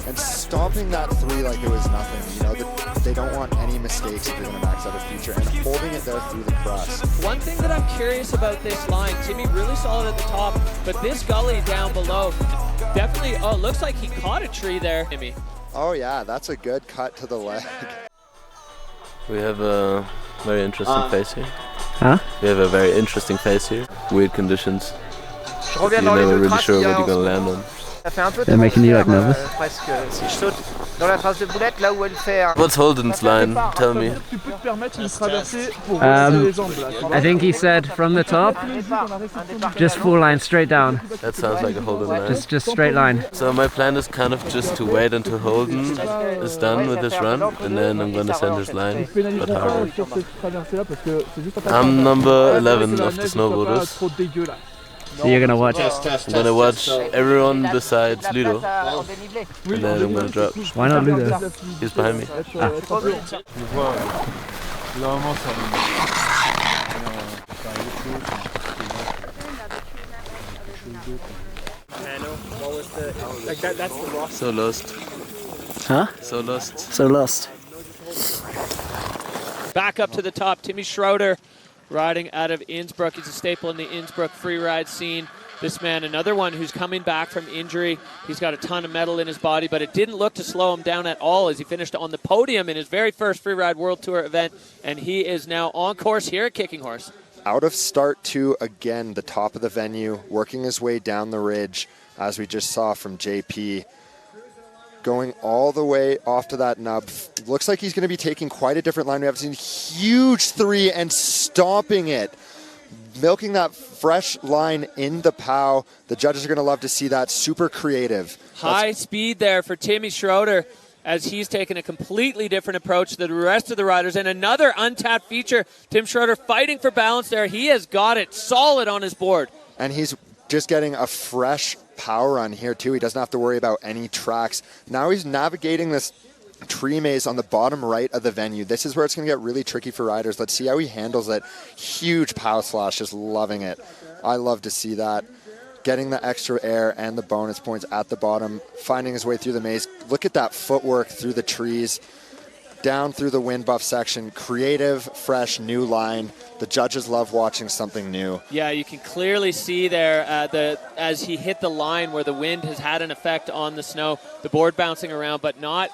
and stomping that 3 like it was nothing. You know, they don't want any mistakes if you're going to max out a feature, and holding it there through the crust. One thing that I'm curious about this line, Timmy really solid at the top, but this gully down below, definitely, oh, looks like he caught a tree there, Timmy. Oh yeah, that's a good cut to the leg. We have a very interesting face here. Huh? We have a very interesting face here. Weird conditions. You're never really sure what you're going to land on. They're making you like nervous. What's Holden's line? Tell me. I think he said from the top, just full line straight down. That sounds like a Holden line. Just straight line. So my plan is kind of just to wait until Holden is done with his run, and then I'm going to send his line, but harder. I'm number 11 of the snowboarders. So you're gonna watch? I'm gonna watch everyone besides Ludo, and then I'm gonna drop. Why not Ludo? He's behind me. So lost. Huh? So lost. So lost. Back up to the top, Timmy Schroeder riding out of Innsbruck. He's a staple in the Innsbruck freeride scene. This man, another one who's coming back from injury. He's got a ton of metal in his body, but it didn't look to slow him down at all as he finished on the podium in his very first Freeride World Tour event, and he is now on course here at Kicking Horse. Out of start 2 again, the top of the venue, working his way down the ridge, as we just saw from JP. Going all the way off to that nub. Looks like he's going to be taking quite a different line. We haven't seen huge 3 and stomping it. Milking that fresh line in the POW. The judges are going to love to see that. Super creative. High speed there for Timmy Schroeder as he's taken a completely different approach to the rest of the riders. And another untapped feature. Tim Schroeder fighting for balance there. He has got it solid on his board. And he's just getting a fresh power run here too. He doesn't have to worry about any tracks. Now he's navigating this tree maze on the bottom right of the venue. This is where it's going to get really tricky for riders. Let's see how he handles it. Huge pow slash, just loving it. I love to see that. Getting the extra air and the bonus points at the bottom, finding his way through the maze. Look at that footwork through the trees, down through the wind buff section. Creative, fresh, new line. The judges love watching something new. Yeah, you can clearly see there as he hit the line where the wind has had an effect on the snow, the board bouncing around, but not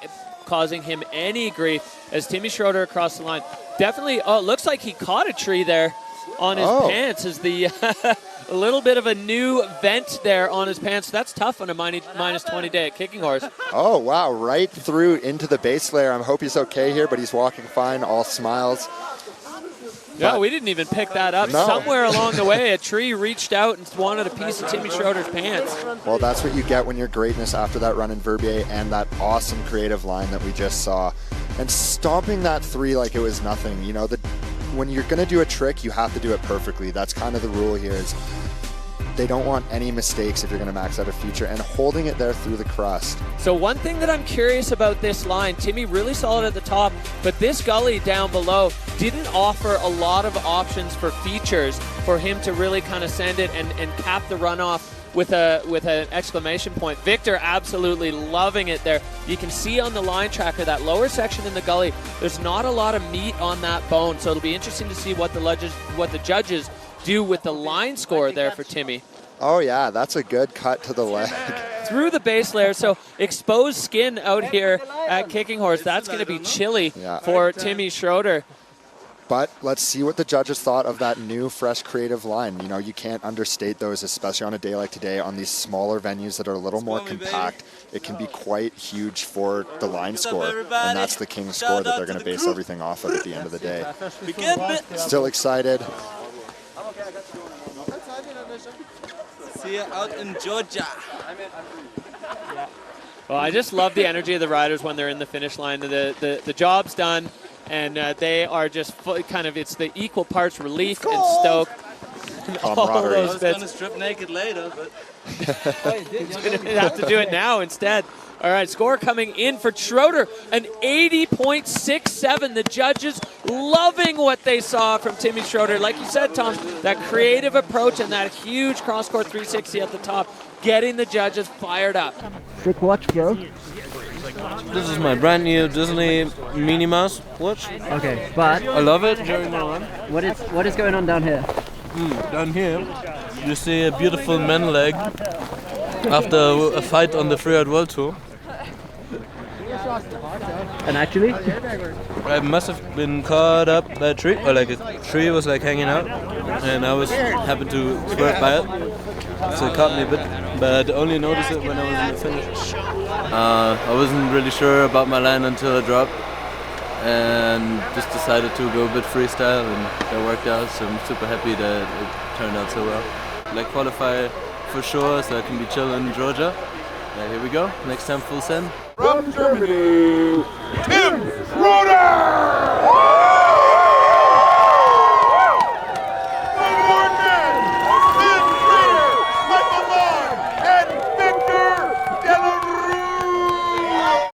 causing him any grief as Timmy Schroeder across the line. Definitely, oh, it looks like he caught a tree there on his pants as the a little bit of a new vent there on his pants. That's tough on a minus 20 day at Kicking Horse. Oh, wow, right through into the base layer. I hope he's okay here, but he's walking fine, all smiles. No, we didn't even pick that up. No. Somewhere along the way, a tree reached out and wanted a piece of Timmy Schroeder's pants. Well, that's what you get when you're greatness after that run in Verbier and that awesome creative line that we just saw. And stomping that 3 like it was nothing. You know, when you're going to do a trick, you have to do it perfectly. That's kind of the rule here is they don't want any mistakes if you're going to max out a feature, and holding it there through the crust. So one thing that I'm curious about this line, Timmy really solid at the top, but this gully down below didn't offer a lot of options for features for him to really kind of send it and cap the runoff with an exclamation point. Victor absolutely loving it there. You can see on the line tracker that lower section in the gully, there's not a lot of meat on that bone, so it'll be interesting to see what the judges do with the line score there for Timmy. Oh yeah, that's a good cut to the leg. Through the base layer, so exposed skin out here at Kicking Horse. That's going to be chilly for Timmy Schroeder. But let's see what the judges thought of that new, fresh, creative line. You know, you can't understate those, especially on a day like today on these smaller venues that are a little more compact. It can be quite huge for the line score, and that's the king score that they're going to base everything off of at the end of the day. Still excited. See you out in Georgia. Well, I just love the energy of the riders when they're in the finish line. The job's done, and they are just kind of, it's the equal parts relief and stoke. Camaraderie. I was going to strip naked later, but he's going to have to do it now instead. All right, score coming in for Schroeder, an 80.67. The judges loving what they saw from Timmy Schroeder. Like you said, Tom, that creative approach and that huge cross-court 360 at the top, getting the judges fired up. Sick watch, bro. This is my brand new Disney Minnie Mouse watch. Okay, but I love it during my run. what is going on down here? Down here, you see a beautiful man leg after a fight on the Freeride World Tour. And actually, I must have been caught up by a tree, or like a tree was like hanging out, and I happened to swerve by it, so it caught me a bit, but I only noticed it when I was in the finish. I wasn't really sure about my line until I dropped, and just decided to go a bit freestyle, and that worked out, so I'm super happy that it turned out so well. Like qualify for sure, so I can be chill in Georgia. Here we go, next time full send. From Germany, Tim Schroeder!